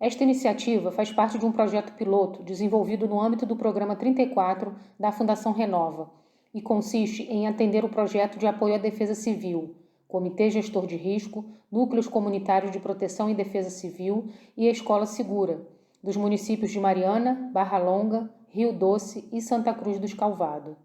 Esta iniciativa faz parte de um projeto piloto desenvolvido no âmbito do Programa 34 da Fundação Renova e consiste em atender o projeto de apoio à defesa civil, Comitê Gestor de Risco, Núcleos Comunitários de Proteção e Defesa Civil e Escola Segura, dos municípios de Mariana, Barra Longa, Rio Doce e Santa Cruz do Escalvado.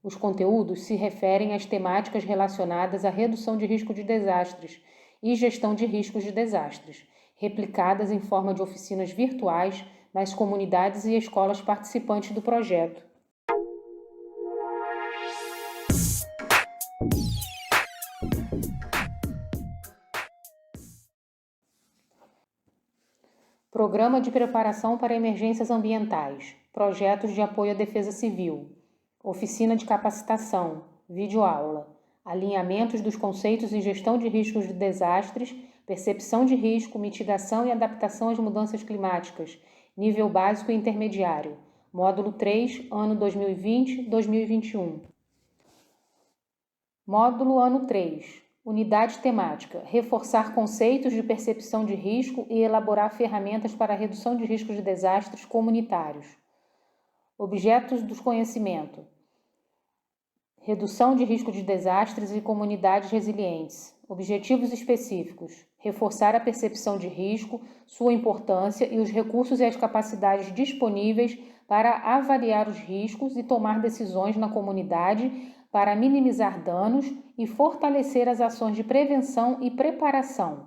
Os conteúdos se referem às temáticas relacionadas à redução de risco de desastres e gestão de riscos de desastres, replicadas em forma de oficinas virtuais nas comunidades e escolas participantes do projeto. Programa de Preparação para Emergências Ambientais, Projetos de Apoio à Defesa Civil, Oficina de Capacitação, Videoaula, Alinhamentos dos conceitos em gestão de riscos de desastres, percepção de risco, mitigação e adaptação às mudanças climáticas, nível básico e intermediário, Módulo 3, ano 2020-2021. Módulo ano 3. Unidade temática: reforçar conceitos de percepção de risco e elaborar ferramentas para a redução de riscos de desastres comunitários. Objetos do conhecimento: redução de risco de desastres e comunidades resilientes. Objetivos específicos: reforçar a percepção de risco, sua importância e os recursos e as capacidades disponíveis para avaliar os riscos e tomar decisões na comunidade para minimizar danos e fortalecer as ações de prevenção e preparação.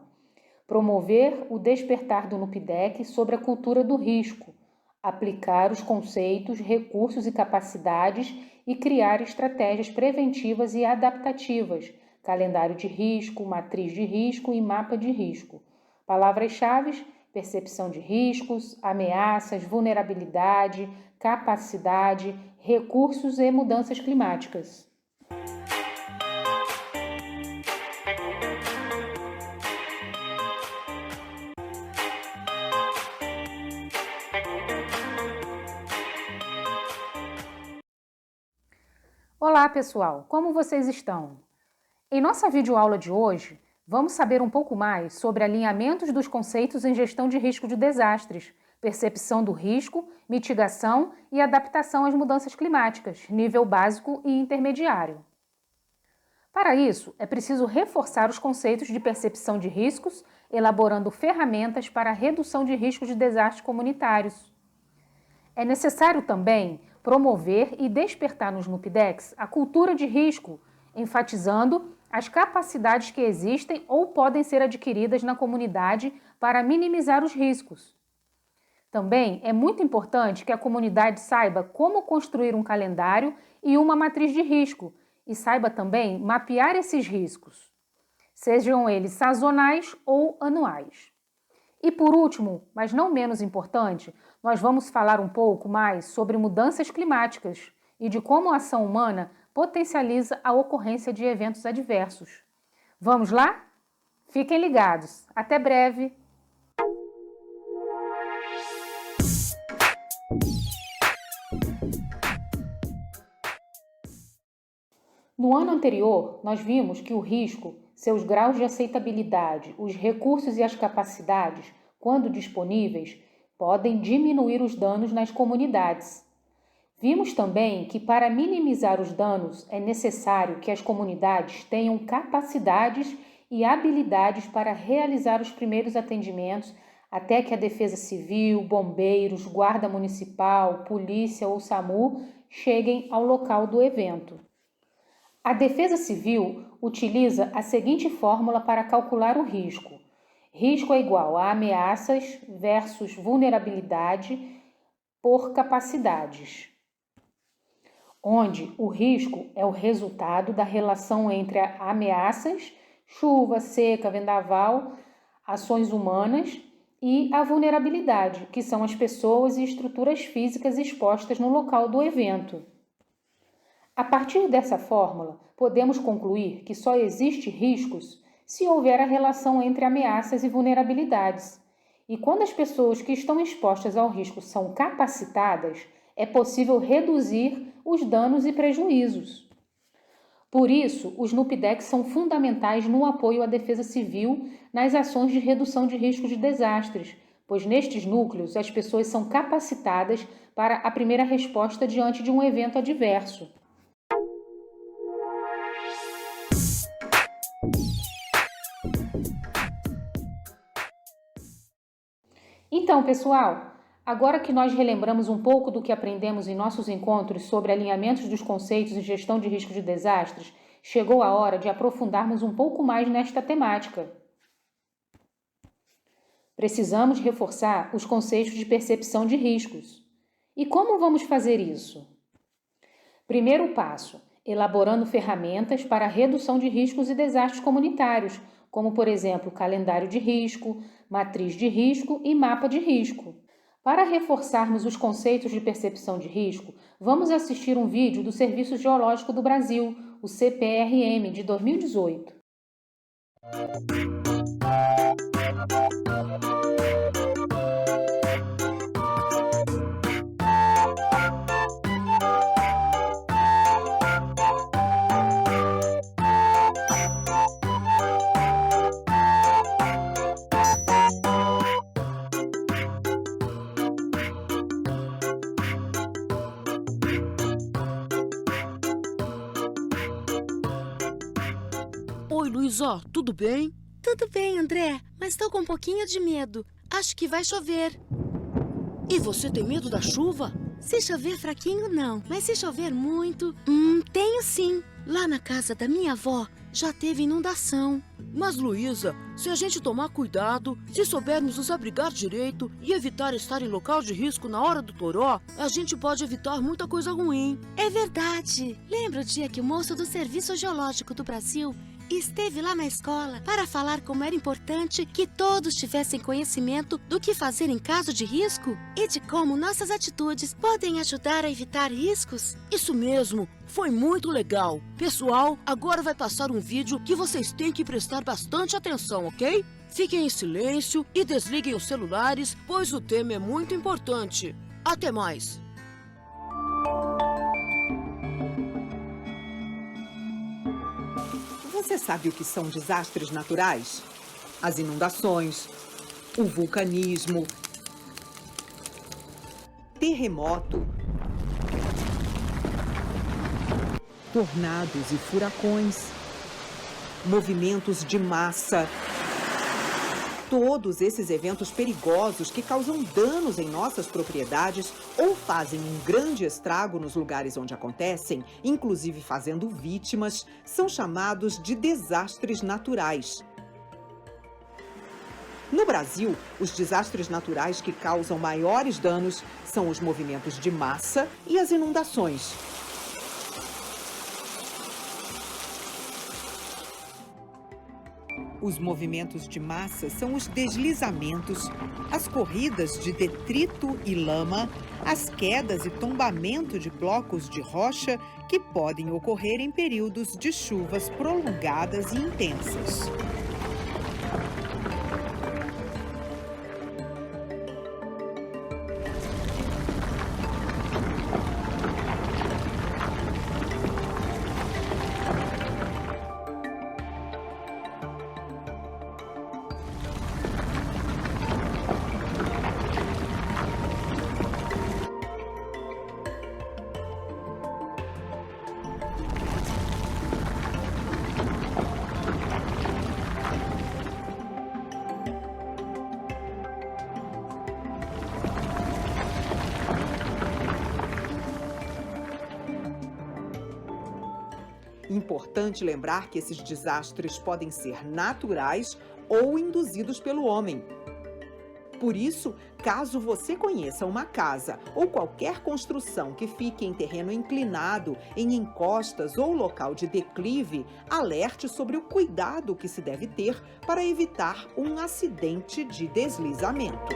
Promover o despertar do NUPDEC sobre a cultura do risco. Aplicar os conceitos, recursos e capacidades e criar estratégias preventivas e adaptativas, calendário de risco, matriz de risco e mapa de risco. Palavras-chave: percepção de riscos, ameaças, vulnerabilidade, capacidade, recursos e mudanças climáticas. Olá, pessoal! Como vocês estão? Em nossa videoaula de hoje, vamos saber um pouco mais sobre alinhamentos dos conceitos em gestão de risco de desastres, percepção do risco, mitigação e adaptação às mudanças climáticas, nível básico e intermediário. Para isso, é preciso reforçar os conceitos de percepção de riscos, elaborando ferramentas para a redução de riscos de desastres comunitários. É necessário também promover e despertar nos NUPDECs a cultura de risco, enfatizando as capacidades que existem ou podem ser adquiridas na comunidade para minimizar os riscos. Também é muito importante que a comunidade saiba como construir um calendário e uma matriz de risco e saiba também mapear esses riscos, sejam eles sazonais ou anuais. E por último, mas não menos importante, nós vamos falar um pouco mais sobre mudanças climáticas e de como a ação humana potencializa a ocorrência de eventos adversos. Vamos lá? Fiquem ligados. Até breve! No ano anterior, nós vimos que o risco, seus graus de aceitabilidade, os recursos e as capacidades, quando disponíveis, podem diminuir os danos nas comunidades. Vimos também que para minimizar os danos é necessário que as comunidades tenham capacidades e habilidades para realizar os primeiros atendimentos até que a Defesa Civil, bombeiros, Guarda Municipal, Polícia ou SAMU cheguem ao local do evento. A Defesa Civil utiliza a seguinte fórmula para calcular o risco. Risco é igual a ameaças versus vulnerabilidade por capacidades, onde o risco é o resultado da relação entre ameaças, chuva, seca, vendaval, ações humanas e a vulnerabilidade, que são as pessoas e estruturas físicas expostas no local do evento. A partir dessa fórmula, podemos concluir que só existe riscos se houver a relação entre ameaças e vulnerabilidades. E quando as pessoas que estão expostas ao risco são capacitadas, é possível reduzir os danos e prejuízos. Por isso, os NUPDECs são fundamentais no apoio à defesa civil nas ações de redução de riscos de desastres, pois nestes núcleos as pessoas são capacitadas para a primeira resposta diante de um evento adverso. Então, pessoal, agora que nós relembramos um pouco do que aprendemos em nossos encontros sobre alinhamentos dos conceitos e gestão de risco de desastres, chegou a hora de aprofundarmos um pouco mais nesta temática. Precisamos reforçar os conceitos de percepção de riscos. E como vamos fazer isso? Primeiro passo, elaborando ferramentas para a redução de riscos e desastres comunitários, como, por exemplo, calendário de risco, matriz de risco e mapa de risco. Para reforçarmos os conceitos de percepção de risco, vamos assistir um vídeo do Serviço Geológico do Brasil, o CPRM, de 2018. Oi, Luísa, tudo bem? Tudo bem, André, mas estou com um pouquinho de medo. Acho que vai chover. E você tem medo da chuva? Se chover fraquinho, não. Mas se chover muito, tenho sim. Lá na casa da minha avó, já teve inundação. Mas, Luísa, se a gente tomar cuidado, se soubermos nos abrigar direito e evitar estar em local de risco na hora do toró, a gente pode evitar muita coisa ruim. É verdade. Lembra o dia que o moço do Serviço Geológico do Brasil esteve lá na escola para falar como era importante que todos tivessem conhecimento do que fazer em caso de risco e de como nossas atitudes podem ajudar a evitar riscos? Isso mesmo, foi muito legal. Pessoal, agora vai passar um vídeo que vocês têm que prestar bastante atenção, ok? Fiquem em silêncio e desliguem os celulares, pois o tema é muito importante. Até mais! Você sabe o que são desastres naturais? As inundações, o vulcanismo, terremoto, tornados e furacões, movimentos de massa. Todos esses eventos perigosos que causam danos em nossas propriedades ou fazem um grande estrago nos lugares onde acontecem, inclusive fazendo vítimas, são chamados de desastres naturais. No Brasil, os desastres naturais que causam maiores danos são os movimentos de massa e as inundações. Os movimentos de massa são os deslizamentos, as corridas de detrito e lama, as quedas e tombamento de blocos de rocha que podem ocorrer em períodos de chuvas prolongadas e intensas. Importante lembrar que esses desastres podem ser naturais ou induzidos pelo homem. Por isso, caso você conheça uma casa ou qualquer construção que fique em terreno inclinado, em encostas ou local de declive, alerte sobre o cuidado que se deve ter para evitar um acidente de deslizamento.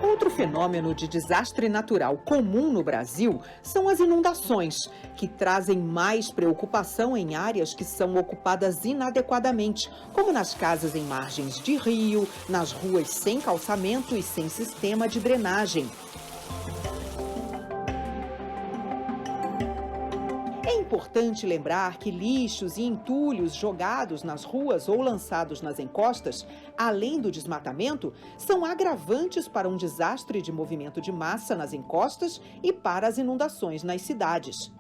Outro fenômeno de desastre natural comum no Brasil são as inundações, que trazem mais preocupação em áreas que são ocupadas inadequadamente, como nas casas em margens de rio, nas ruas sem calçamento e sem sistema de drenagem. Em importante lembrar que lixos e entulhos jogados nas ruas ou lançados nas encostas, além do desmatamento, são agravantes para um desastre de movimento de massa nas encostas e para as inundações nas cidades.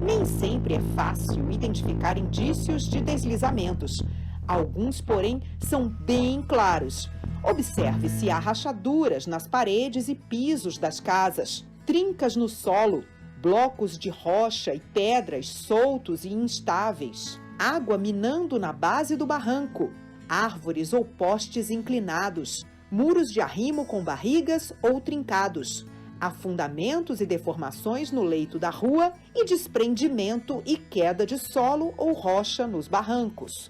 Nem sempre é fácil identificar indícios de deslizamentos. Alguns, porém, são bem claros. Observe se há rachaduras nas paredes e pisos das casas, trincas no solo, blocos de rocha e pedras soltos e instáveis, água minando na base do barranco, árvores ou postes inclinados, muros de arrimo com barrigas ou trincados, afundamentos e deformações no leito da rua e desprendimento e queda de solo ou rocha nos barrancos.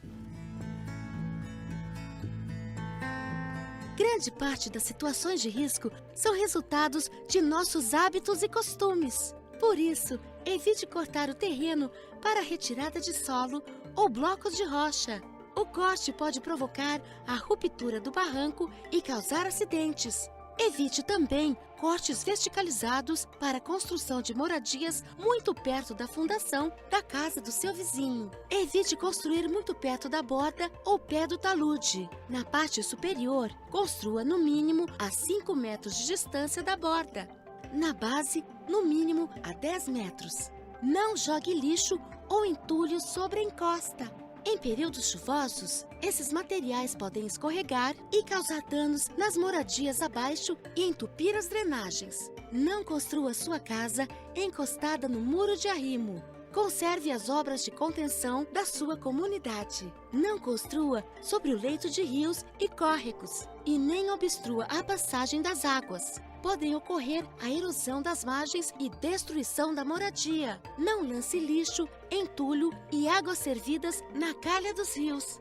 Grande parte das situações de risco são resultados de nossos hábitos e costumes. Por isso, evite cortar o terreno para retirada de solo ou blocos de rocha. O corte pode provocar a ruptura do barranco e causar acidentes. Evite também cortes verticalizados para a construção de moradias muito perto da fundação da casa do seu vizinho. Evite construir muito perto da borda ou pé do talude. Na parte superior, construa no mínimo a 5 metros de distância da borda. Na base, no mínimo a 10 metros. Não jogue lixo ou entulho sobre a encosta. Em períodos chuvosos, esses materiais podem escorregar e causar danos nas moradias abaixo e entupir as drenagens. Não construa sua casa encostada no muro de arrimo. Conserve as obras de contenção da sua comunidade. Não construa sobre o leito de rios e córregos e nem obstrua a passagem das águas. Podem ocorrer a erosão das margens e destruição da moradia. Não lance lixo, entulho e águas servidas na calha dos rios.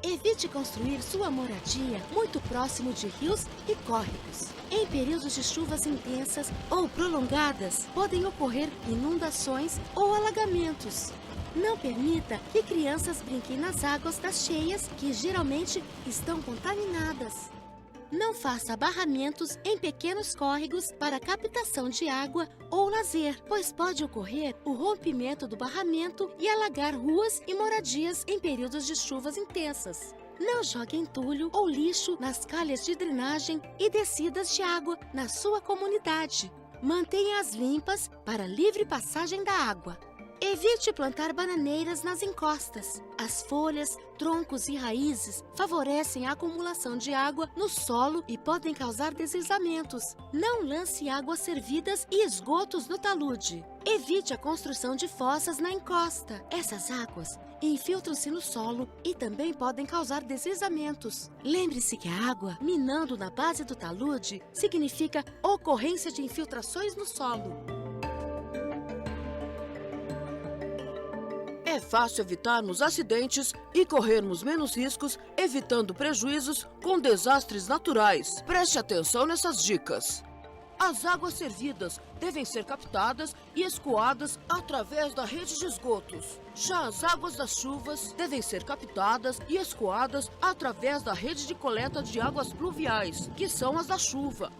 Evite construir sua moradia muito próximo de rios e córregos. Em períodos de chuvas intensas ou prolongadas, podem ocorrer inundações ou alagamentos. Não permita que crianças brinquem nas águas das cheias, que geralmente estão contaminadas. Não faça barramentos em pequenos córregos para captação de água ou lazer, pois pode ocorrer o rompimento do barramento e alagar ruas e moradias em períodos de chuvas intensas. Não jogue entulho ou lixo nas calhas de drenagem e descidas de água na sua comunidade. Mantenha-as limpas para livre passagem da água. Evite plantar bananeiras nas encostas. As folhas, troncos e raízes favorecem a acumulação de água no solo e podem causar deslizamentos. Não lance águas servidas e esgotos no talude. Evite a construção de fossas na encosta. Essas águas infiltram-se no solo e também podem causar deslizamentos. Lembre-se que a água minando na base do talude significa ocorrência de infiltrações no solo. É fácil evitarmos acidentes e corrermos menos riscos, evitando prejuízos com desastres naturais. Preste atenção nessas dicas. As águas servidas devem ser captadas e escoadas através da rede de esgotos. Já as águas das chuvas devem ser captadas e escoadas através da rede de coleta de águas pluviais, que são as da chuva.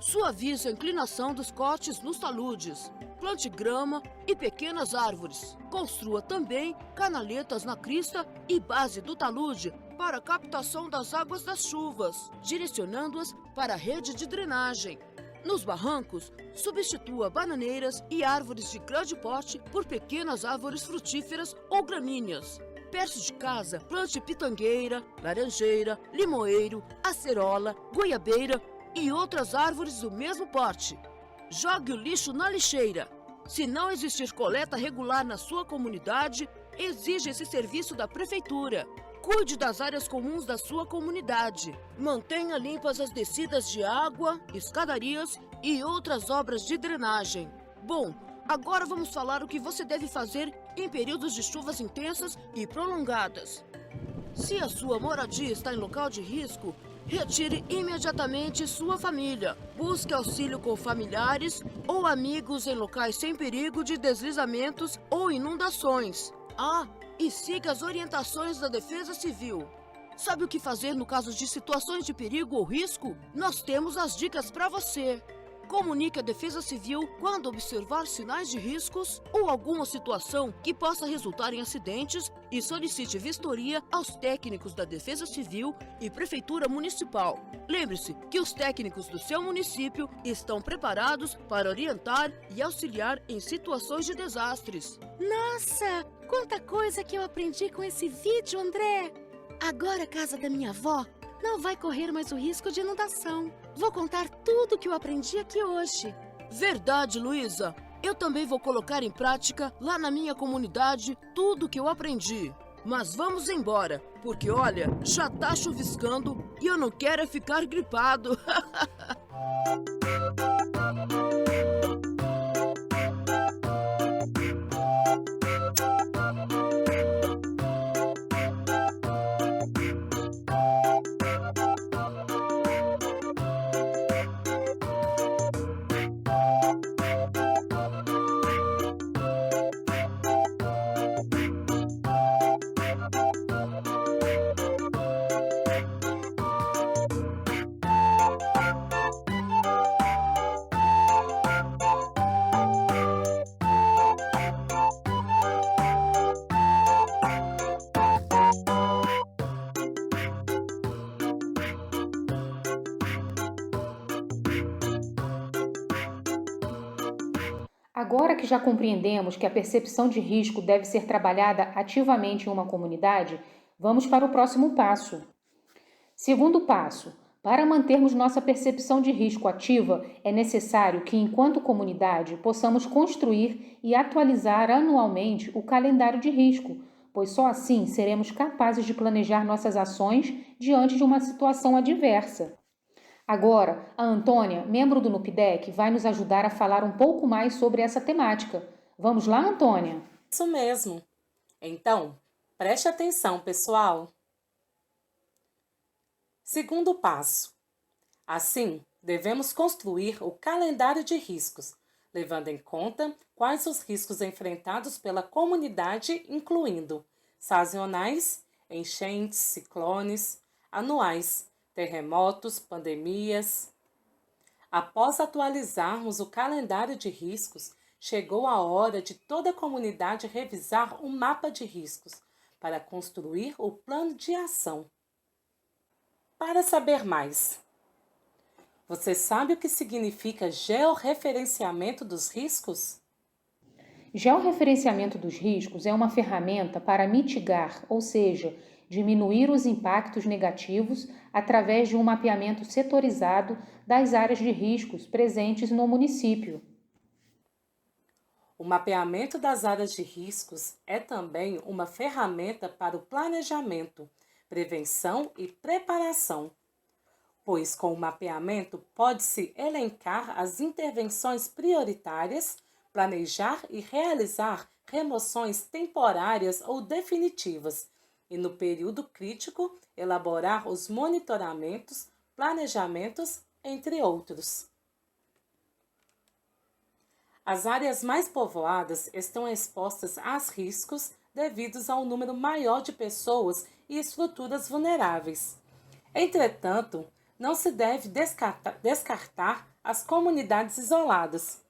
Suavize a inclinação dos cortes nos taludes. Plante grama e pequenas árvores. Construa também canaletas na crista e base do talude para a captação das águas das chuvas, direcionando-as para a rede de drenagem. Nos barrancos, substitua bananeiras e árvores de grande porte por pequenas árvores frutíferas ou gramíneas. Perto de casa, plante pitangueira, laranjeira, limoeiro, acerola, goiabeira e outras árvores do mesmo porte. Jogue o lixo na lixeira. Se não existir coleta regular na sua comunidade, exige esse serviço da prefeitura. Cuide das áreas comuns da sua comunidade. Mantenha limpas as descidas de água, escadarias e outras obras de drenagem. Bom, agora vamos falar o que você deve fazer em períodos de chuvas intensas e prolongadas. Se a sua moradia está em local de risco, retire imediatamente sua família. Busque auxílio com familiares ou amigos em locais sem perigo de deslizamentos ou inundações. E siga as orientações da Defesa Civil. Sabe o que fazer no caso de situações de perigo ou risco? Nós temos as dicas para você. Comunique à Defesa Civil quando observar sinais de riscos ou alguma situação que possa resultar em acidentes e solicite vistoria aos técnicos da Defesa Civil e Prefeitura Municipal. Lembre-se que os técnicos do seu município estão preparados para orientar e auxiliar em situações de desastres. Nossa, quanta coisa que eu aprendi com esse vídeo, André! Agora a casa da minha avó não vai correr mais o risco de inundação. Vou contar tudo que eu aprendi aqui hoje. Verdade, Luísa. Eu também vou colocar em prática lá na minha comunidade tudo que eu aprendi. Mas vamos embora, porque olha, já tá chuviscando e eu não quero é ficar gripado. Agora que já compreendemos que a percepção de risco deve ser trabalhada ativamente em uma comunidade, vamos para o próximo passo. Segundo passo, para mantermos nossa percepção de risco ativa, é necessário que, enquanto comunidade, possamos construir e atualizar anualmente o calendário de risco, pois só assim seremos capazes de planejar nossas ações diante de uma situação adversa. Agora, a Antônia, membro do NUPDEC, vai nos ajudar a falar um pouco mais sobre essa temática. Vamos lá, Antônia? Isso mesmo. Então, preste atenção, pessoal. Segundo passo. Assim, devemos construir o calendário de riscos, levando em conta quais os riscos enfrentados pela comunidade, incluindo sazonais, enchentes, ciclones, anuais, terremotos, pandemias. Após atualizarmos o calendário de riscos, chegou a hora de toda a comunidade revisar o mapa de riscos para construir o plano de ação. Para saber mais, você sabe o que significa georreferenciamento dos riscos? Georreferenciamento dos riscos é uma ferramenta para mitigar, ou seja, diminuir os impactos negativos através de um mapeamento setorizado das áreas de riscos presentes no município. O mapeamento das áreas de riscos é também uma ferramenta para o planejamento, prevenção e preparação, pois com o mapeamento pode-se elencar as intervenções prioritárias, planejar e realizar remoções temporárias ou definitivas, e no período crítico, elaborar os monitoramentos, planejamentos, entre outros. As áreas mais povoadas estão expostas a riscos devidos ao número maior de pessoas e estruturas vulneráveis. Entretanto, não se deve descartar as comunidades isoladas.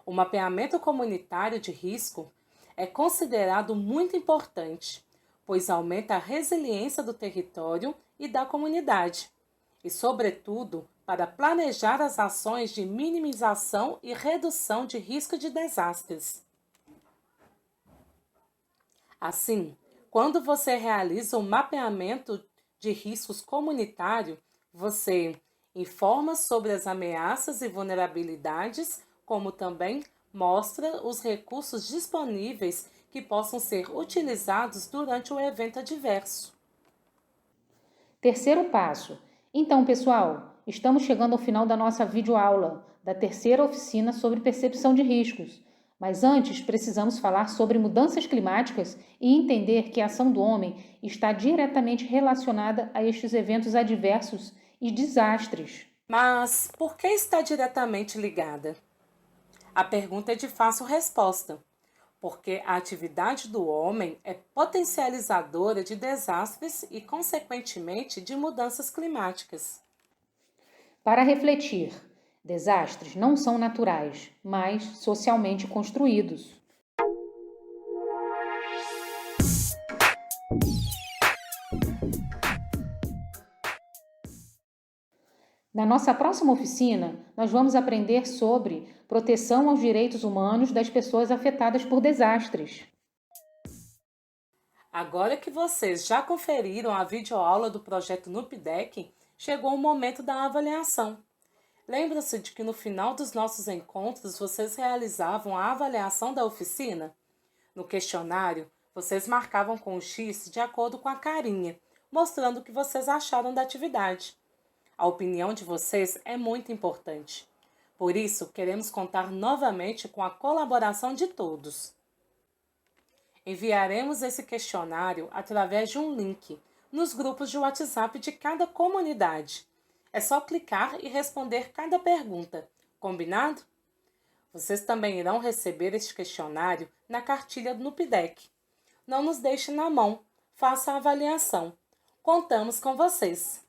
O mapeamento comunitário de risco é considerado muito importante, pois aumenta a resiliência do território e da comunidade, e, sobretudo, para planejar as ações de minimização e redução de risco de desastres. Assim, quando você realiza um mapeamento de riscos comunitário, você informa sobre as ameaças e vulnerabilidades, como também mostra os recursos disponíveis que possam ser utilizados durante o evento adverso. Terceiro passo. Então, pessoal, estamos chegando ao final da nossa videoaula, da terceira oficina sobre percepção de riscos. Mas antes, precisamos falar sobre mudanças climáticas e entender que a ação do homem está diretamente relacionada a estes eventos adversos e desastres. Mas por que está diretamente ligada? A pergunta é de fácil resposta, porque a atividade do homem é potencializadora de desastres e, consequentemente, de mudanças climáticas. Para refletir, desastres não são naturais, mas socialmente construídos. Na nossa próxima oficina, nós vamos aprender sobre proteção aos direitos humanos das pessoas afetadas por desastres. Agora que vocês já conferiram a videoaula do projeto NUPDEC, chegou o momento da avaliação. Lembra-se de que no final dos nossos encontros vocês realizavam a avaliação da oficina? No questionário, vocês marcavam com o X de acordo com a carinha, mostrando o que vocês acharam da atividade. A opinião de vocês é muito importante. Por isso, queremos contar novamente com a colaboração de todos. Enviaremos esse questionário através de um link nos grupos de WhatsApp de cada comunidade. É só clicar e responder cada pergunta, combinado? Vocês também irão receber este questionário na cartilha do NUPDEC. Não nos deixe na mão, faça a avaliação. Contamos com vocês!